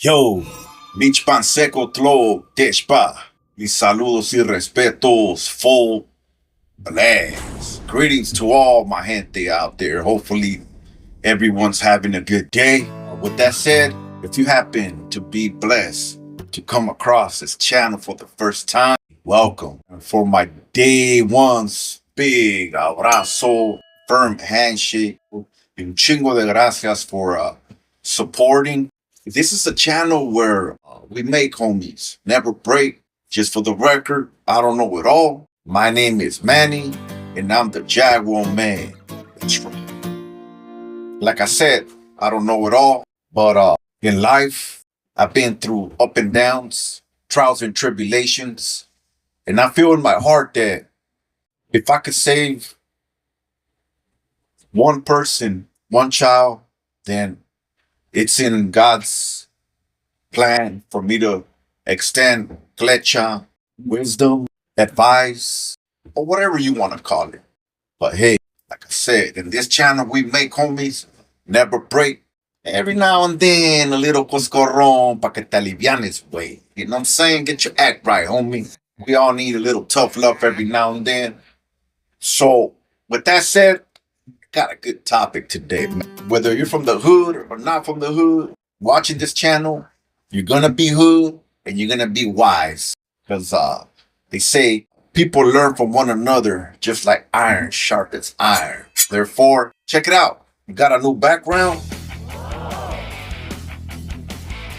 Yo, Mich Panseco Tlo Teshpa. Mis saludos y respetos, full blast. Greetings to all my gente out there. Hopefully, everyone's having a good day. With that said, if you happen to be blessed to come across this channel for the first time, welcome. And for my day ones, big abrazo, firm handshake, un chingo de gracias for supporting. This is a channel where we make homies, never break. Just for the record, I don't know it all. My name is Manny, and I'm the Jaguar Man. That's right. Like I said, I don't know it all, but in life, I've been through up and downs, trials and tribulations, and I feel in my heart that if I could save one person, one child, then it's in God's plan for me to extend flecha, wisdom, advice, or whatever you want to call it. But hey, like I said, in this channel, we make homies, never break. Every now and then, a little coscorron pa que te alivianes, way. You know what I'm saying? Get your act right, homie. We all need a little tough love every now and then. So, with that said, got a good topic today, man. Whether you're from the hood or not from the hood, watching this channel, you're gonna be hood and you're gonna be wise. Because they say people learn from one another just like iron sharpens iron. Therefore, check it out. You got a new background?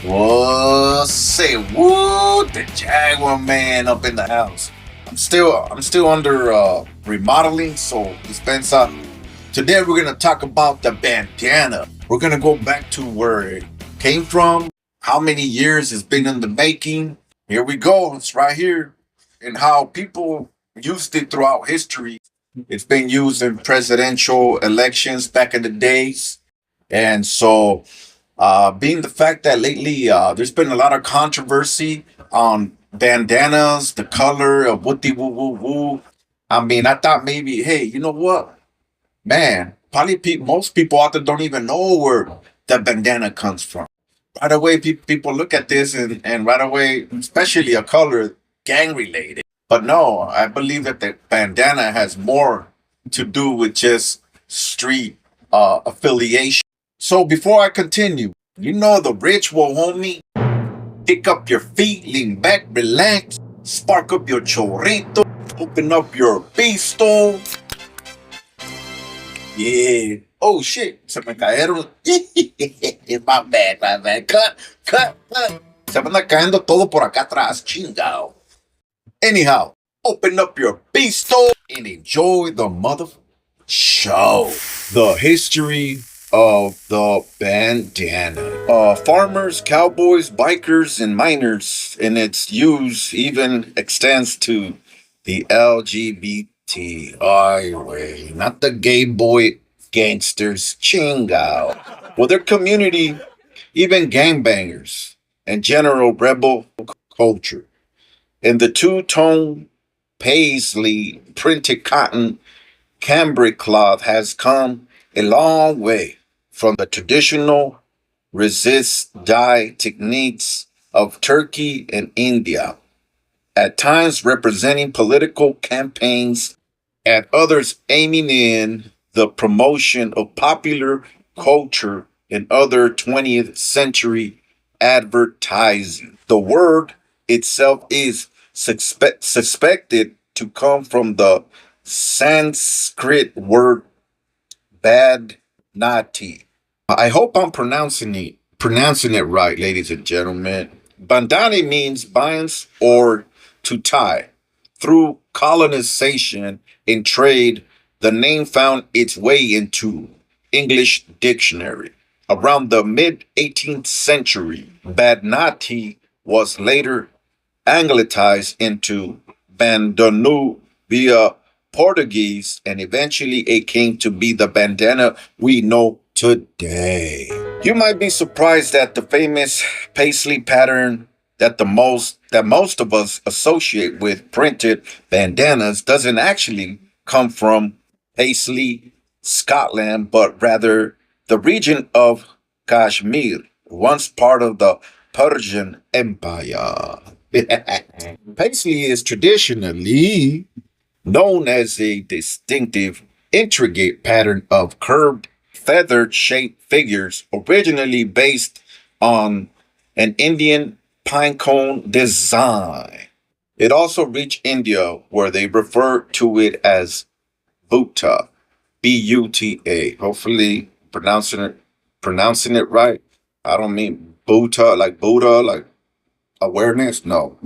What say woo, the Jaguar Man up in the house. I'm still under remodeling, so dispensa. Today we're gonna talk about the bandana. We're gonna go back to where it came from, how many years it's been in the making. Here we go, it's right here. And how people used it throughout history. It's been used in presidential elections back in the days. And so, being the fact that lately there's been a lot of controversy on bandanas, the color of wooty woo woo woo. I mean, I thought maybe, hey, you know what? Man, probably most people out there don't even know where the bandana comes from. Right away, people look at this and right away, especially a color, gang related. But no, I believe that the bandana has more to do with just street affiliation. So before I continue, you know the ritual, homie. Pick up your feet, lean back, relax, spark up your chorrito, open up your pisto. Yeah. Oh shit. Se me cayeron. My bad. Cut. Se me anda cayendo todo por acá atrás. Chingao. Anyhow, open up your pisto and enjoy the mother show. The history of the bandana. Farmers, cowboys, bikers, and miners, and its use even extends to the LGBT. Way, not the gay boy gangsters. Chingao. Well, their community, even gangbangers, and general rebel culture. And the two-tone paisley printed cotton cambric cloth has come a long way from the traditional resist dye techniques of Turkey and India, at times representing political campaigns, at others aiming in the promotion of popular culture and other 20th century advertising. The word itself is suspected to come from the Sanskrit word badnati. I hope I'm pronouncing it right, ladies and gentlemen. Bandani means binds or to tie. Through colonization and trade, the name found its way into English dictionary. Around the mid-18th century, badnati was later anglicized into bandanu via Portuguese, and eventually it came to be the bandana we know today. You might be surprised that the famous paisley pattern that most of us associate with printed bandanas doesn't actually come from Paisley, Scotland, but rather the region of Kashmir, once part of the Persian Empire. Paisley is traditionally known as a distinctive, intricate pattern of curved, feathered shaped figures, originally based on an Indian pine cone design. It also reached India, where they refer to it as Bhuta, Buta. Hopefully, pronouncing it right. I don't mean Buddha like Buddha, like awareness. No,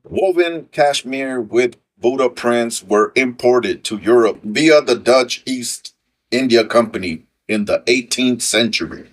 woven cashmere with Buddha prints were imported to Europe via the Dutch East India Company in the 18th century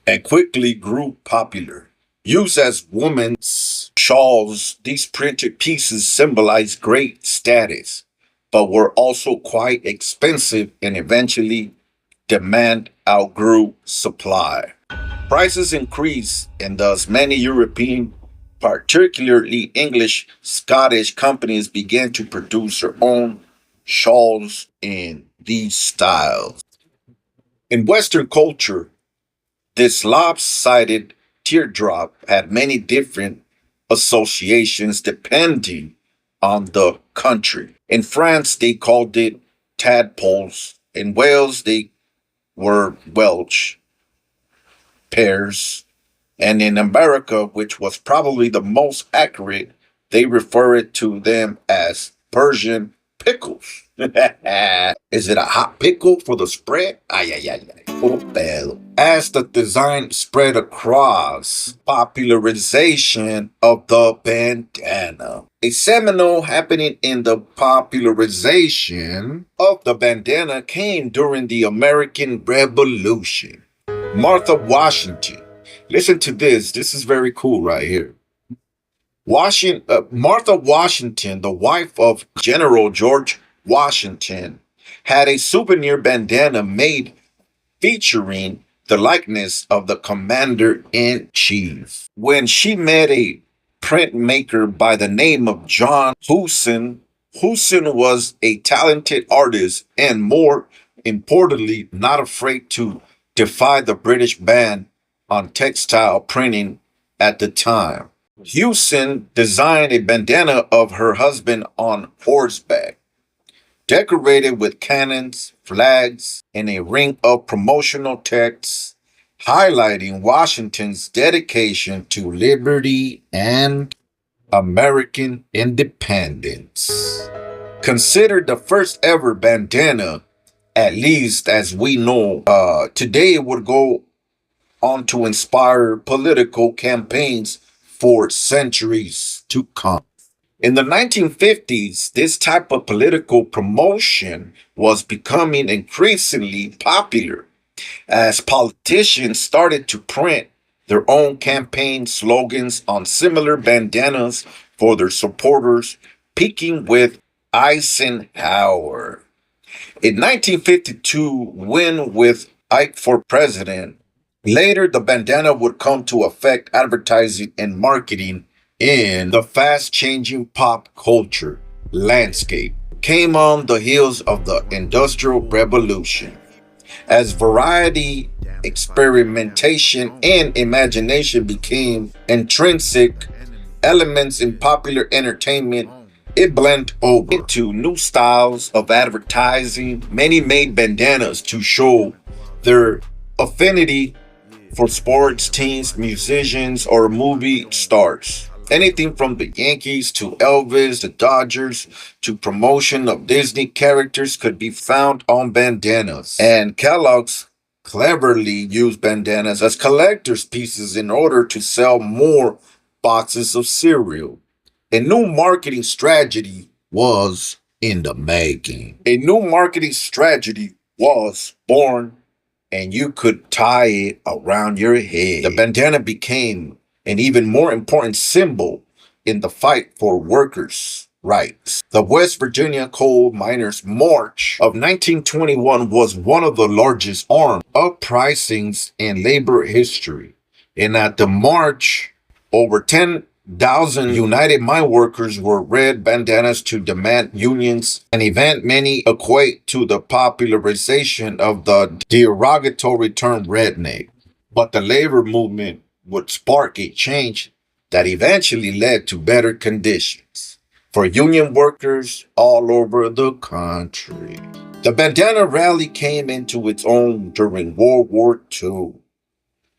and quickly grew popular. Used as women's shawls, these printed pieces symbolize great status, but were also quite expensive and eventually demand outgrew supply. Prices increased, and thus many European, particularly English, Scottish companies began to produce their own shawls in these styles. In Western culture, this lopsided teardrop had many different associations depending on the country. In France, they called it tadpoles. In Wales, they were Welsh pears. And in America, which was probably the most accurate, they refer it to them as Persian pickles. Is it a hot pickle for the spread? Ay, ay, ay, ay. Oh, well. As the design spread across, popularization of the bandana. A seminal happening in the popularization of the bandana came during the American Revolution. Martha Washington. Listen to this. This is very cool right here. Martha Washington, the wife of General George Washington, had a souvenir bandana made featuring the likeness of the commander-in-chief. When she met a printmaker by the name of John Hewson, Hewson was a talented artist and, more importantly, not afraid to defy the British ban on textile printing at the time. Hewson designed a bandana of her husband on horseback, decorated with cannons, flags, and a ring of promotional texts, highlighting Washington's dedication to liberty and American independence. Considered the first ever bandana, at least as we know, today it would go on to inspire political campaigns for centuries to come. In the 1950s, this type of political promotion was becoming increasingly popular as politicians started to print their own campaign slogans on similar bandanas for their supporters, peaking with Eisenhower. In 1952, when with Ike for president, later the bandana would come to affect advertising and marketing in the fast-changing pop culture landscape. Came on the heels of the Industrial Revolution. As variety, experimentation, and imagination became intrinsic elements in popular entertainment, it blended over into new styles of advertising. Many made bandanas to show their affinity for sports teams, musicians, or movie stars. Anything from the Yankees to Elvis, the Dodgers, to promotion of Disney characters could be found on bandanas. And Kellogg's cleverly used bandanas as collector's pieces in order to sell more boxes of cereal. A new marketing strategy was in the making. A new marketing strategy was born, and you could tie it around your head. The bandana became an even more important symbol in the fight for workers' rights. The West Virginia Coal Miners' March of 1921 was one of the largest armed uprisings in labor history. And at the march, over 10,000 United Mine Workers wore red bandanas to demand unions, an event many equate to the popularization of the derogatory term redneck. But the labor movement would spark a change that eventually led to better conditions for union workers all over the country. The bandana rally came into its own during World War II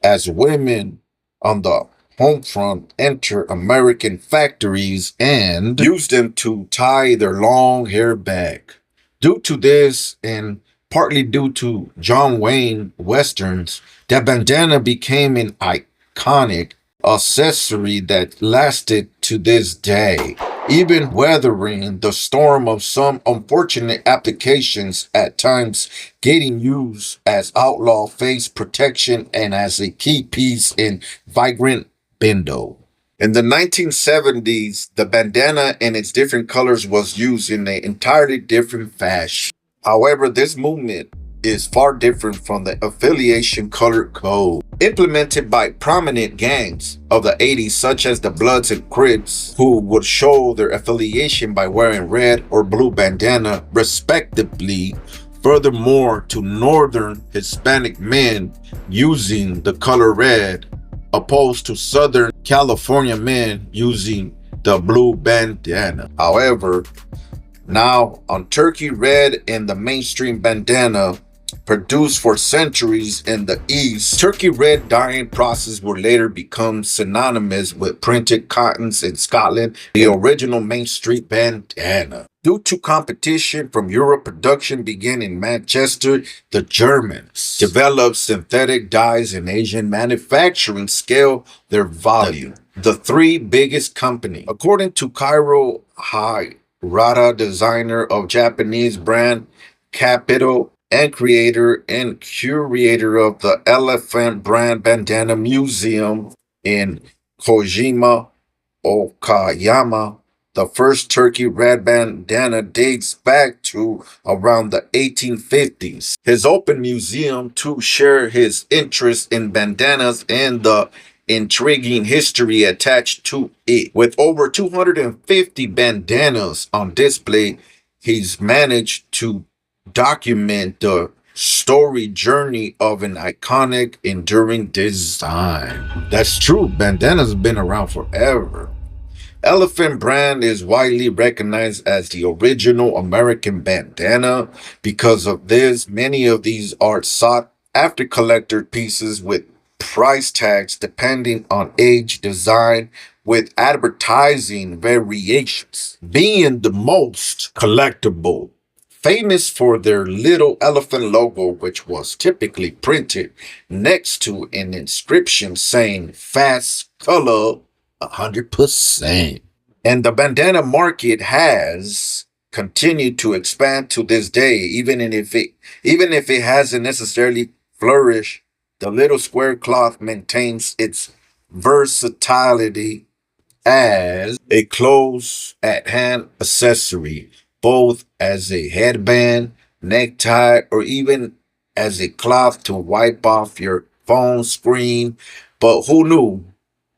as women on the home front enter American factories and use them to tie their long hair back. Due to this, and partly due to John Wayne westerns, the bandana became an iconic accessory that lasted to this day, even weathering the storm of some unfortunate applications, at times getting used as outlaw face protection and as a key piece in vibrant bendo. In the 1970s, the bandana in its different colors was used in an entirely different fashion. However, this movement is far different from the affiliation color code implemented by prominent gangs of the 80s, such as the Bloods and Crips, who would show their affiliation by wearing red or blue bandana, respectively. Furthermore, to northern Hispanic men using the color red, opposed to Southern California men using the blue bandana. However, now on turkey red and the mainstream bandana produced for centuries in the East, turkey red dyeing process would later become synonymous with printed cottons in Scotland, the original Main Street bandana. Due to competition from Europe, production began in Manchester. The Germans developed synthetic dyes in Asian manufacturing scale their volume. The three biggest companies, according to Cairo Hirata, designer of Japanese brand Capital and creator and curator of the Elephant brand bandana museum in Kojima, Okayama. The first turkey red bandana dates back to around the 1850s. His open museum to share his interest in bandanas and the intriguing history attached to it. With over 250 bandanas on display, he's managed to document the story journey of an iconic, enduring design. That's true. Bandanas have been around forever. Elephant brand is widely recognized as the original American bandana. Because of this, many of these are sought after collector pieces with price tags depending on age, design, with advertising variations being the most collectible. Famous for their little elephant logo, which was typically printed next to an inscription saying fast color 100%. And the bandana market has continued to expand to this day, even if it hasn't necessarily flourished. The little square cloth maintains its versatility as a close at hand accessory, both as a headband, necktie, or even as a cloth to wipe off your phone screen. But who knew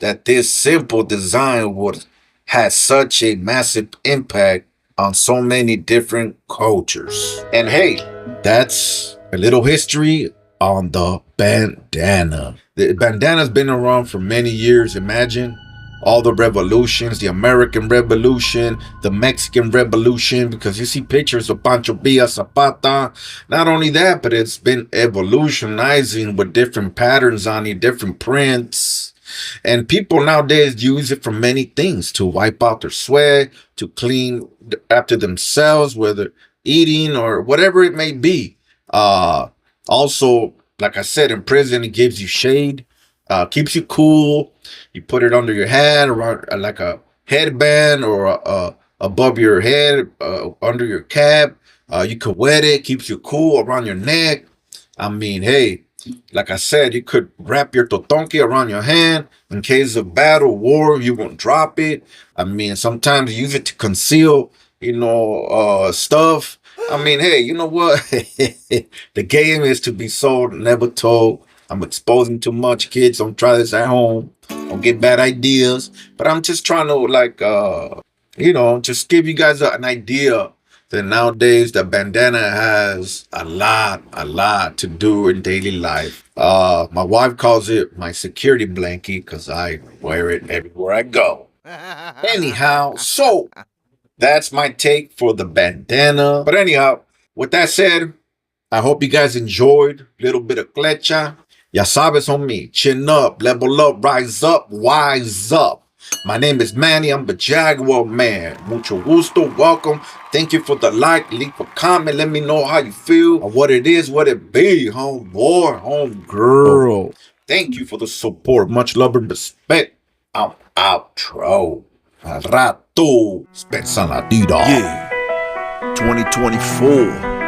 that this simple design would have such a massive impact on so many different cultures? And hey, that's a little history on the bandana. The bandana's been around for many years. Imagine all the revolutions, the American Revolution, the Mexican Revolution, because you see pictures of Pancho Villa, Zapata. Not only that, but it's been evolutionizing with different patterns on it, different prints. And people nowadays use it for many things: to wipe out their sweat, to clean after themselves, whether eating or whatever it may be. Also, like I said, in prison, it gives you shade, keeps you cool. You put it under your head, around like a headband, or above your head, under your cap. You could wet it, keeps you cool around your neck. I mean, hey, like I said, you could wrap your totonki around your hand in case of battle, war. You won't drop it. I mean, sometimes you use it to conceal, stuff. I mean, hey, you know what? The game is to be sold, never told. I'm exposing too much, kids. Don't try this at home. Don't get bad ideas. But I'm just trying to, just give you guys an idea Then nowadays the bandana has a lot to do in daily life. My wife calls it my security blankie because I wear it everywhere I go. Anyhow, so that's my take for the bandana. But anyhow, with that said, I hope you guys enjoyed a little bit of clecha. Ya sabes on me. Chin up, level up, rise up, wise up. My name is Manny. I'm the Jaguar Man. Mucho gusto. Welcome. Thank you for the like. Leave a comment. Let me know how you feel or what it is, what it be, homeboy, home girl. Thank you for the support. Much love and respect. I'm outro. Al rato. Spend la vida. Yeah. 2024.